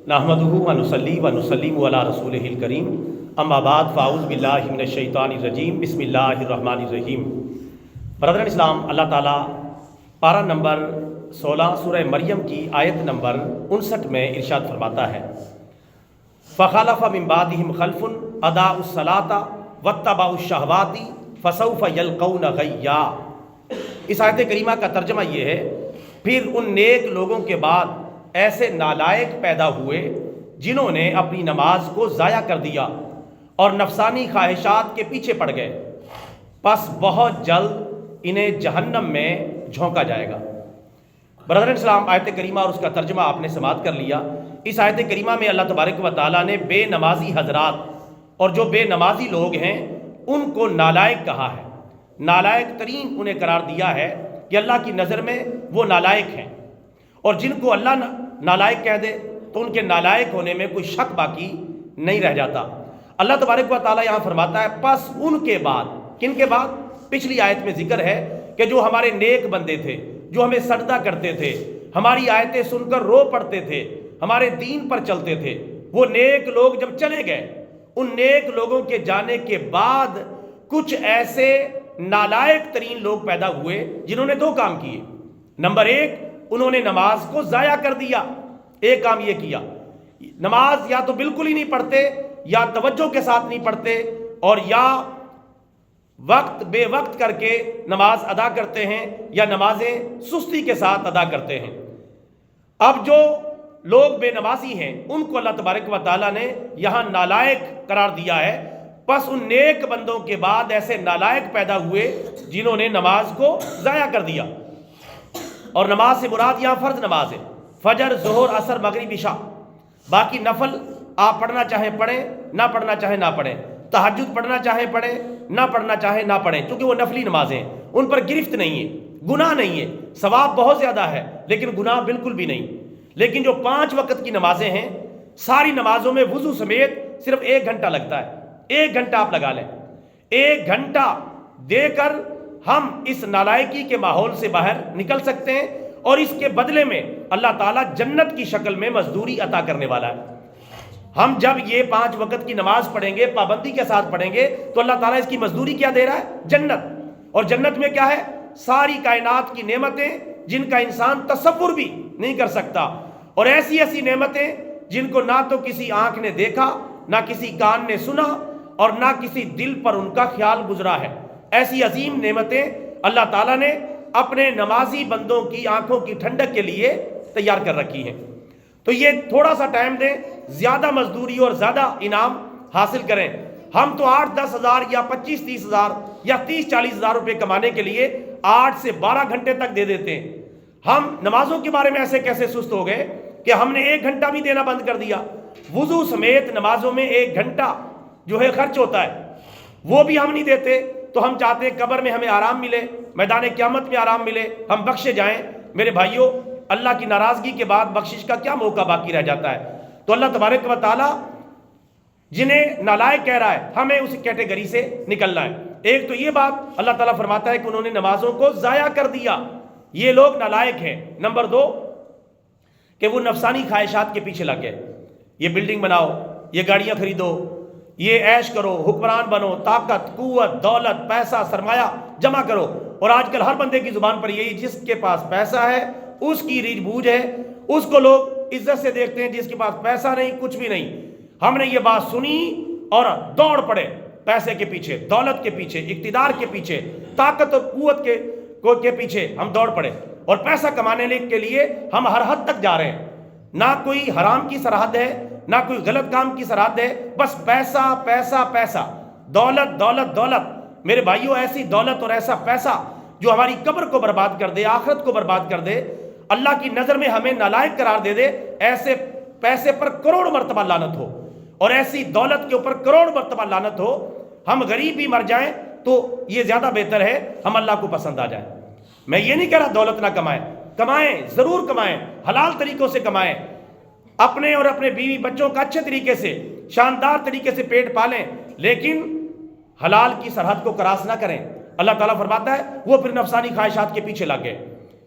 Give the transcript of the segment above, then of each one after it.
نحمدہ و نصلی و نسلم علی رسولہ الکریم اما بعد فاعوذ باللہ من الشیطان الرجیم بسم اللہ الرحمن الرحیم۔ برادران اسلام، اللہ تعالیٰ پارہ نمبر 16 سورہ مریم کی آیت نمبر 59 میں ارشاد فرماتا ہے، فخلف من بعدہم خلف اضاعوا الصلاۃ واتبعوا الشہوات فسوف یلقون غیا۔ اس آیت کریمہ کا ترجمہ یہ ہے، پھر ان نیک لوگوں کے بعد ایسے نالائق پیدا ہوئے جنہوں نے اپنی نماز کو ضائع کر دیا اور نفسانی خواہشات کے پیچھے پڑ گئے، پس بہت جلد انہیں جہنم میں جھونکا جائے گا۔ برادران اسلام، آیت کریمہ اور اس کا ترجمہ آپ نے سماعت کر لیا۔ اس آیت کریمہ میں اللہ تبارک و تعالیٰ نے بے نمازی حضرات اور جو بے نمازی لوگ ہیں ان کو نالائق کہا ہے، نالائق ترین انہیں قرار دیا ہے کہ اللہ کی نظر میں وہ نالائق ہیں، اور جن کو اللہ نالائق کہہ دے تو ان کے نالائق ہونے میں کوئی شک باقی نہیں رہ جاتا۔ اللہ تبارک و تعالیٰ یہاں فرماتا ہے پس ان کے بعد، کن کے بعد؟ پچھلی آیت میں ذکر ہے کہ جو ہمارے نیک بندے تھے، جو ہمیں سجدہ کرتے تھے، ہماری آیتیں سن کر رو پڑتے تھے، ہمارے دین پر چلتے تھے، وہ نیک لوگ جب چلے گئے، ان نیک لوگوں کے جانے کے بعد کچھ ایسے نالائق ترین لوگ پیدا ہوئے جنہوں نے دو کام کیے۔ نمبر ایک، انہوں نے نماز کو ضائع کر دیا۔ ایک کام یہ کیا، نماز یا تو بالکل ہی نہیں پڑھتے، یا توجہ کے ساتھ نہیں پڑھتے، اور یا وقت بے وقت کر کے نماز ادا کرتے ہیں، یا نمازیں سستی کے ساتھ ادا کرتے ہیں۔ اب جو لوگ بے نمازی ہیں ان کو اللہ تبارک و تعالیٰ نے یہاں نالائق قرار دیا ہے۔ پس ان نیک بندوں کے بعد ایسے نالائق پیدا ہوئے جنہوں نے نماز کو ضائع کر دیا، اور نماز سے مراد یہاں فرض نماز ہے، فجر، ظہر، عصر، مغرب، عشاء۔ باقی نفل آپ پڑھنا چاہیں پڑھیں، نہ پڑھنا چاہیں نہ پڑھیں، تہجد پڑھنا چاہیں پڑھیں، نہ پڑھنا چاہیں نہ پڑھیں، چونکہ وہ نفلی نمازیں ہیں، ان پر گرفت نہیں ہے، گناہ نہیں ہے، ثواب بہت زیادہ ہے لیکن گناہ بالکل بھی نہیں۔ لیکن جو 5 وقت کی نمازیں ہیں، ساری نمازوں میں وضو سمیت صرف 1 گھنٹہ لگتا ہے۔ 1 گھنٹہ آپ لگا لیں، 1 گھنٹہ دے کر ہم اس نالائکی کے ماحول سے باہر نکل سکتے ہیں، اور اس کے بدلے میں اللہ تعالیٰ جنت کی شکل میں مزدوری عطا کرنے والا ہے۔ ہم جب یہ 5 وقت کی نماز پڑھیں گے، پابندی کے ساتھ پڑھیں گے، تو اللہ تعالیٰ اس کی مزدوری کیا دے رہا ہے؟ جنت۔ اور جنت میں کیا ہے؟ ساری کائنات کی نعمتیں جن کا انسان تصور بھی نہیں کر سکتا، اور ایسی ایسی نعمتیں جن کو نہ تو کسی آنکھ نے دیکھا، نہ کسی کان نے سنا، اور نہ کسی دل پر ان کا خیال گزرا ہے۔ ایسی عظیم نعمتیں اللہ تعالیٰ نے اپنے نمازی بندوں کی آنکھوں کی ٹھنڈک کے لیے تیار کر رکھی ہیں۔ تو یہ تھوڑا سا ٹائم دیں، زیادہ مزدوری اور زیادہ انعام حاصل کریں۔ ہم تو 8-10 ہزار یا 25-30 ہزار یا 30-40 ہزار روپے کمانے کے لیے 8 سے 12 گھنٹے تک دے دیتے ہیں۔ ہم نمازوں کے بارے میں ایسے کیسے سست ہو گئے کہ ہم نے 1 گھنٹہ بھی دینا بند کر دیا؟ وضو سمیت نمازوں میں 1 گھنٹہ جو ہے خرچ ہوتا ہے، وہ بھی ہم نہیں دیتے۔ تو ہم چاہتے ہیں قبر میں ہمیں آرام ملے، میدان قیامت میں آرام ملے، ہم بخشے جائیں۔ میرے بھائیوں، اللہ کی ناراضگی کے بعد بخشش کا کیا موقع باقی رہ جاتا ہے؟ تو اللہ تبارک و تعالیٰ جنہیں نالائق کہہ رہا ہے، ہمیں اس کیٹیگری سے نکلنا ہے۔ ایک تو یہ بات اللہ تعالیٰ فرماتا ہے کہ انہوں نے نمازوں کو ضائع کر دیا، یہ لوگ نالائق ہیں۔ نمبر 2 کہ وہ نفسانی خواہشات کے پیچھے لگ گئے، یہ بلڈنگ بناؤ، یہ گاڑیاں خریدو، یہ عیش کرو، حکمران بنو، طاقت، قوت، دولت، پیسہ، سرمایہ جمع کرو۔ اور آج کل ہر بندے کی زبان پر یہی، جس کے پاس پیسہ ہے اس کی ریجھ بوجھ ہے، اس کو لوگ عزت سے دیکھتے ہیں، جس کے پاس پیسہ نہیں کچھ بھی نہیں۔ ہم نے یہ بات سنی اور دوڑ پڑے پیسے کے پیچھے، دولت کے پیچھے، اقتدار کے پیچھے، طاقت اور قوت کے پیچھے ہم دوڑ پڑے، اور پیسہ کمانے کے لیے ہم ہر حد تک جا رہے ہیں۔ نہ کوئی حرام کی سرحد ہے، نہ کوئی غلط کام کی سرحد ہے، بس پیسہ پیسہ پیسہ، دولت دولت دولت۔ میرے بھائیوں، ایسی دولت اور ایسا پیسہ جو ہماری قبر کو برباد کر دے، آخرت کو برباد کر دے، اللہ کی نظر میں ہمیں نالائق قرار دے دے، ایسے پیسے پر کروڑ مرتبہ لعنت ہو، اور ایسی دولت کے اوپر کروڑ مرتبہ لعنت ہو۔ ہم غریب بھی مر جائیں تو یہ زیادہ بہتر ہے ہم اللہ کو پسند آ جائیں۔ میں یہ نہیں کہہ رہا دولت نہ کمائیں، کمائیں، ضرور کمائیں، حلال طریقوں سے کمائیں، اپنے اور اپنے بیوی بچوں کا اچھے طریقے سے، شاندار طریقے سے پیٹ پالیں، لیکن حلال کی سرحد کو کراس نہ کریں۔ اللہ تعالیٰ فرماتا ہے وہ پھر نفسانی خواہشات کے پیچھے لگ گئے،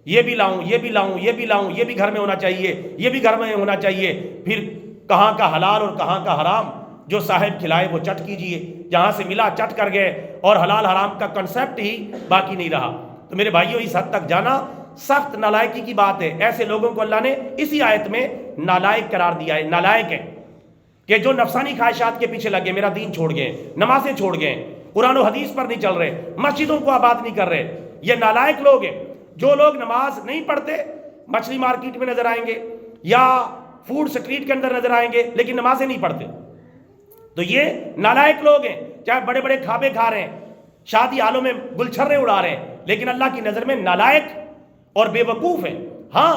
یہ بھی لاؤں، یہ بھی لاؤں، یہ بھی لاؤں، یہ بھی گھر میں ہونا چاہیے، یہ بھی گھر میں ہونا چاہیے، پھر کہاں کا حلال اور کہاں کا حرام جو صاحب کھلائے وہ چٹ کیجئے، جہاں سے ملا چٹ کر گئے، اور حلال حرام کا کنسیپٹ ہی باقی نہیں رہا۔ تو میرے بھائیوں، اس حد تک جانا سخت نالائکی کی بات ہے۔ ایسے لوگوں کو اللہ نے اسی آیت میں نالائق قرار دیا ہے، نالائق ہے، کہ جو نفسانی خواہشات کے پیچھے لگے، میرا دین چھوڑ گئے، نمازیں چھوڑ گئے، قرآن و حدیث پر نہیں چل رہے، مسجدوں کو آباد نہیں کر رہے، یہ نالائق لوگ ہیں۔ جو لوگ نماز نہیں پڑھتے مچھلی مارکیٹ میں نظر آئیں گے یا فوڈ سٹریٹ کے اندر نظر آئیں گے لیکن نمازیں نہیں پڑھتے، تو یہ نالائق لوگ ہیں۔ چاہے بڑے بڑے کھابے کھا رہے ہیں، شادی حالوں میں گلچھرے اڑا رہے ہیں، لیکن اللہ کی نظر میں نالائق اور بے وقوف ہیں۔ ہاں،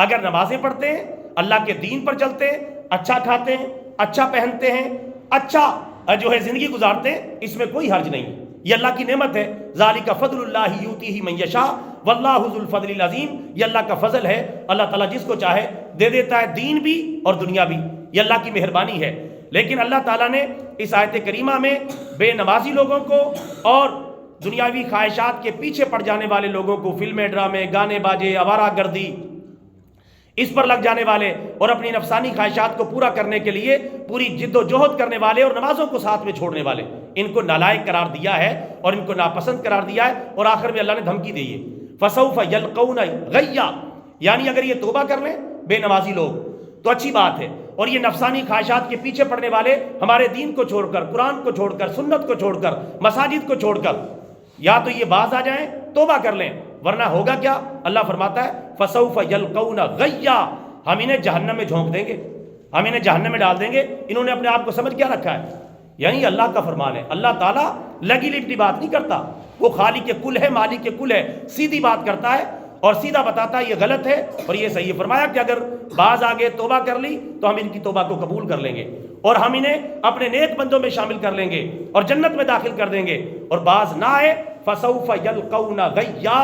اگر نمازیں پڑھتے ہیں، اللہ کے دین پر چلتے ہیں، اچھا کھاتے ہیں، اچھا پہنتے ہیں، اچھا جو ہے زندگی گزارتے ہیں، اس میں کوئی حرج نہیں، یہ اللہ کی نعمت ہے۔ ذالک فضل اللہ یؤتیہ من یشاء واللہ ذو الفضل العظیم، یہ اللہ کا فضل ہے، اللہ تعالیٰ جس کو چاہے دے دیتا ہے، دین بھی اور دنیا بھی، یہ اللہ کی مہربانی ہے۔ لیکن اللہ تعالیٰ نے اس آیت کریمہ میں بے نمازی لوگوں کو اور دنیاوی خواہشات کے پیچھے پڑ جانے والے لوگوں کو، فلمیں، ڈرامے، گانے باجے، آوارہ گردی، اس پر لگ جانے والے اور اپنی نفسانی خواہشات کو پورا کرنے کے لیے پوری جد و جہد کرنے والے اور نمازوں کو ساتھ میں چھوڑنے والے، ان کو نالائق قرار دیا ہے اور ان کو ناپسند قرار دیا ہے۔ اور آخر میں اللہ نے دھمکی دی ہے، فَسَوْفَ يَلْقَوْنَ غَيًّا، یعنی اگر یہ توبہ کر لیں بے نمازی لوگ تو اچھی بات ہے، اور یہ نفسانی خواہشات کے پیچھے پڑنے والے ہمارے دین کو چھوڑ کر، قرآن کو چھوڑ کر، سنت کو چھوڑ کر، مساجد کو چھوڑ کر، یا تو یہ باز آ جائیں، توبہ کر لیں، ورنہ ہوگا کیا؟ اللہ فرماتا ہے فَسَوْفَ يَلْقَوْنَ غَيًّا، ہم انہیں جہنم میں جھونک دیں گے، ہم انہیں جہنم میں ڈال دیں گے۔ انہوں نے اپنے آپ کو سمجھ کیا رکھا ہے؟ یعنی اللہ کا فرمان ہے۔ اللہ تعالیٰ لگی لپٹی بات نہیں کرتا، وہ خالق کے کل ہے، مالک کے کل ہے، سیدھی بات کرتا ہے اور سیدھا بتاتا ہے یہ غلط ہے اور یہ صحیح ہے۔ فرمایا کہ اگر بعض آگے توبہ کر لی تو ہم ان کی توبہ کو قبول کر لیں گے اور ہم انہیں اپنے نیک بندوں میں شامل کر لیں گے اور جنت میں داخل کر دیں گے، اور بعض نہ آئے فَسَوْفَ يَلْقَوْنَ غَيًّا،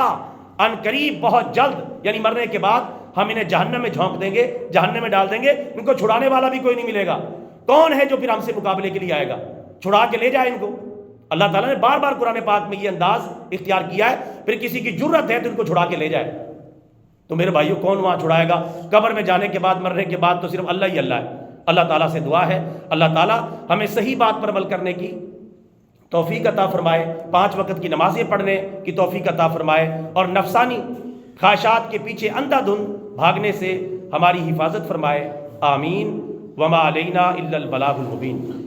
ان قریب بہت جلد، یعنی مرنے کے بعد ہم انہیں جہنم میں جھونک دیں گے، جہنم میں ڈال دیں گے، ان کو چھڑانے والا بھی کوئی نہیں ملے گا۔ کون ہے جو پھر ہم سے مقابلے کے لیے آئے گا؟ چھڑا کے لے جائے ان کو۔ اللہ تعالیٰ نے بار بار قرآن پاک میں یہ انداز اختیار کیا ہے، پھر کسی کی جرت ہے تو ان کو چھڑا کے لے جائے۔ تو میرے بھائیوں، کون وہاں چھڑائے گا؟ قبر میں جانے کے بعد، مرنے کے بعد تو صرف اللہ ہی اللہ ہے۔ اللہ تعالیٰ سے دعا ہے اللہ تعالیٰ ہمیں صحیح بات پر عمل کرنے کی توفیق عطا فرمائے، 5 وقت کی نمازیں پڑھنے کی توفیق عطا فرمائے، اور نفسانی خواہشات کے پیچھے اندھا دھند بھاگنے سے ہماری حفاظت فرمائے۔ آمین۔ وما علینا الا البلاغ المبین۔